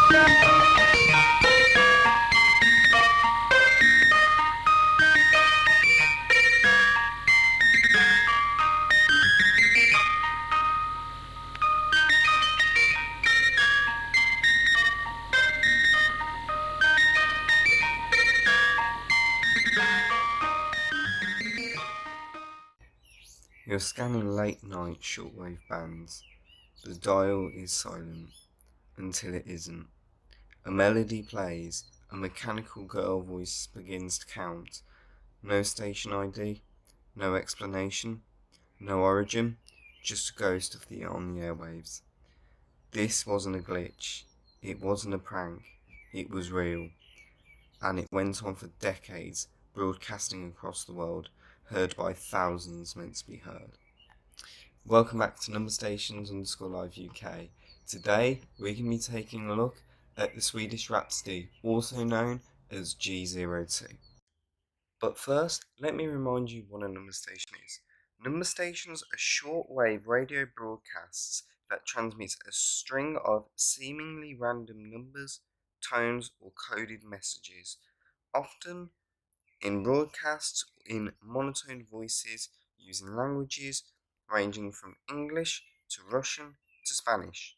You're scanning late night shortwave bands. The dial is silent until it isn't. A melody plays, a mechanical girl voice begins to count. No station ID, no explanation, no origin, just a ghost of the on the airwaves. This wasn't a glitch, it wasn't a prank, it was real. And it went on for decades, broadcasting across the world, heard by thousands meant to be heard. Welcome back to Number Stations _Live UK. Today we're going to be taking a look at the Swedish Rhapsody, also known as G02. But first, let me remind you what a number station is. Number stations are shortwave radio broadcasts that transmit a string of seemingly random numbers, tones, or coded messages, often in broadcasts in monotone voices using languages ranging from English to Russian to Spanish.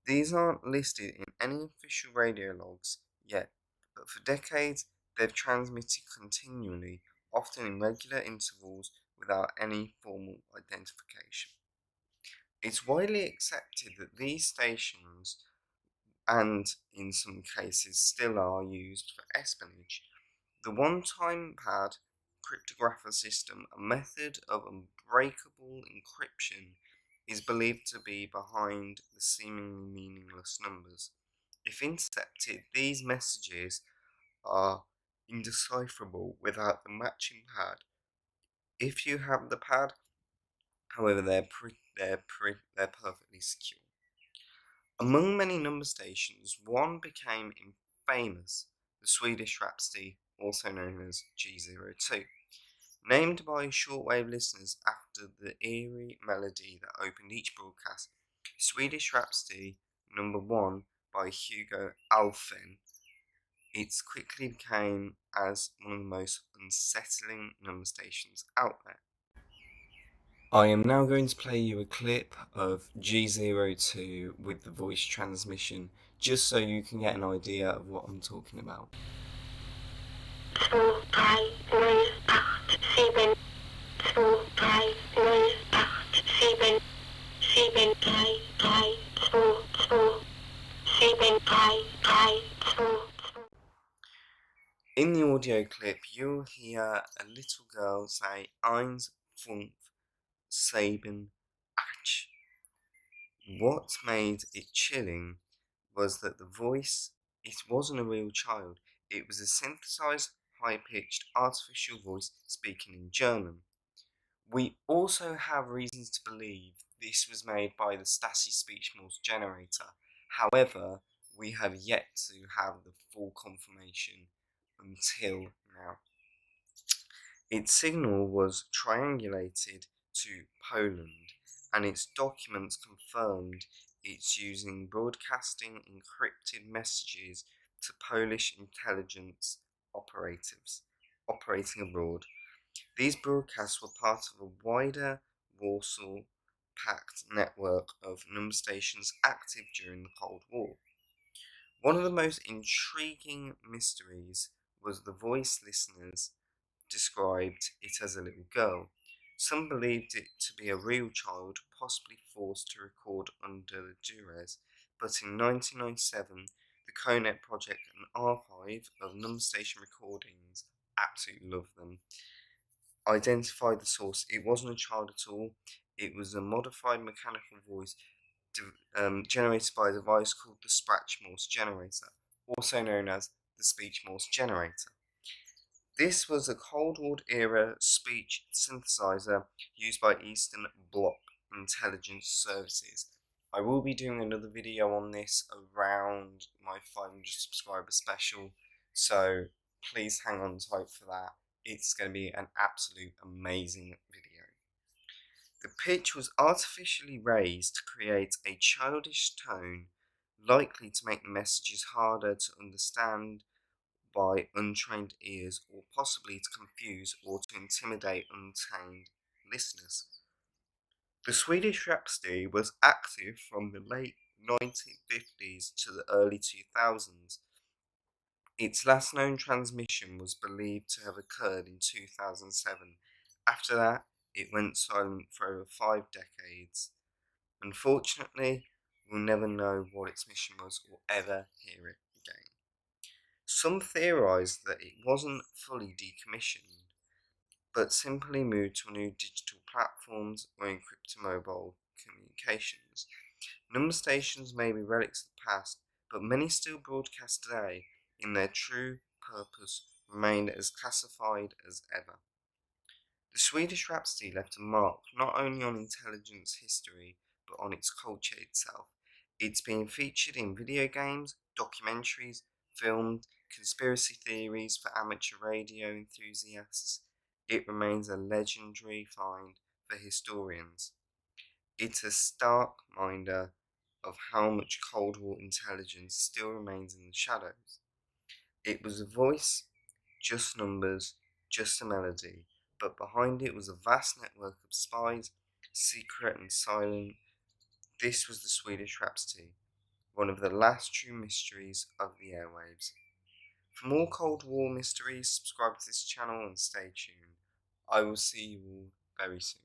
These aren't listed in any official radio logs yet, but for decades they've transmitted continually, often in regular intervals without any formal identification. It's widely accepted that these stations, and in some cases still are, used for espionage. The one-time pad cryptography system, a method of unbreakable encryption, is believed to be behind the seemingly meaningless numbers. If intercepted, these messages are indecipherable without the matching pad. If you have the pad, however, they're perfectly secure. Among many number stations, one became famous, the Swedish Rhapsody, also known as G02, named by shortwave listeners after the eerie melody that opened each broadcast. Swedish Rhapsody number 1 by Hugo Alfvén. It quickly became as one of the most unsettling number stations out there. I am now going to play you a clip of G02 with the voice transmission, just so you can get an idea of what I'm talking about. 2, 3, 0, 8, 7, 2, 3, 0, 8, 7, 7, 3, 3, 2, 2, 7, 3, 3, 2, 2. In the audio clip, you'll hear a little girl say Eins, fünf, sieben, acht. What made it chilling was that the voice, it wasn't a real child. It was a synthesized, high-pitched, artificial voice speaking in German. We also have reasons to believe this was made by the Stasi speech Morse generator. However, we have yet to have the full confirmation until now. Its signal was triangulated to Poland, and its documents confirmed it's using broadcasting encrypted messages to Polish intelligence operatives operating abroad. These broadcasts were part of a wider Warsaw Pact network of number stations active during the Cold War. One of the most intriguing mysteries was the voice listeners described it as a little girl. Some believed it to be a real child, possibly forced to record under duress, but in 1997, the CoNet project, an archive of number station recordings, absolutely love them, identified the source. It wasn't a child at all. It was a modified mechanical voice generated by a device called the Scratch Morse generator, also known as the Speech Morse generator. This was a Cold War era speech synthesizer used by Eastern Bloc intelligence services. I will be doing another video on this around my 500 subscriber special, so please hang on tight for that. It's going to be an absolute amazing video. The pitch was artificially raised to create a childish tone, likely to make the messages harder to understand by untrained ears, or possibly to confuse or to intimidate untrained listeners. The Swedish Rhapsody was active from the late 1950s to the early 2000s. Its last known transmission was believed to have occurred in 2007. After that, it went silent for over 5 decades. Unfortunately, we'll never know what its mission was or ever hear it again. Some theorise that it wasn't fully decommissioned, but simply moved to new digital platforms or encrypted mobile communications. Number stations may be relics of the past, but many still broadcast today in their true purpose remain as classified as ever. The Swedish Rhapsody left a mark not only on intelligence history, but on its culture itself. It's been featured in video games, documentaries, filmed, conspiracy theories for amateur radio enthusiasts. It remains a legendary find for historians. It's a stark reminder of how much Cold War intelligence still remains in the shadows. It was a voice, just numbers, just a melody, but behind it was a vast network of spies, secret and silent. This was the Swedish Rhapsody, one of the last true mysteries of the airwaves. For more Cold War mysteries, subscribe to this channel and stay tuned. I will see you all very soon.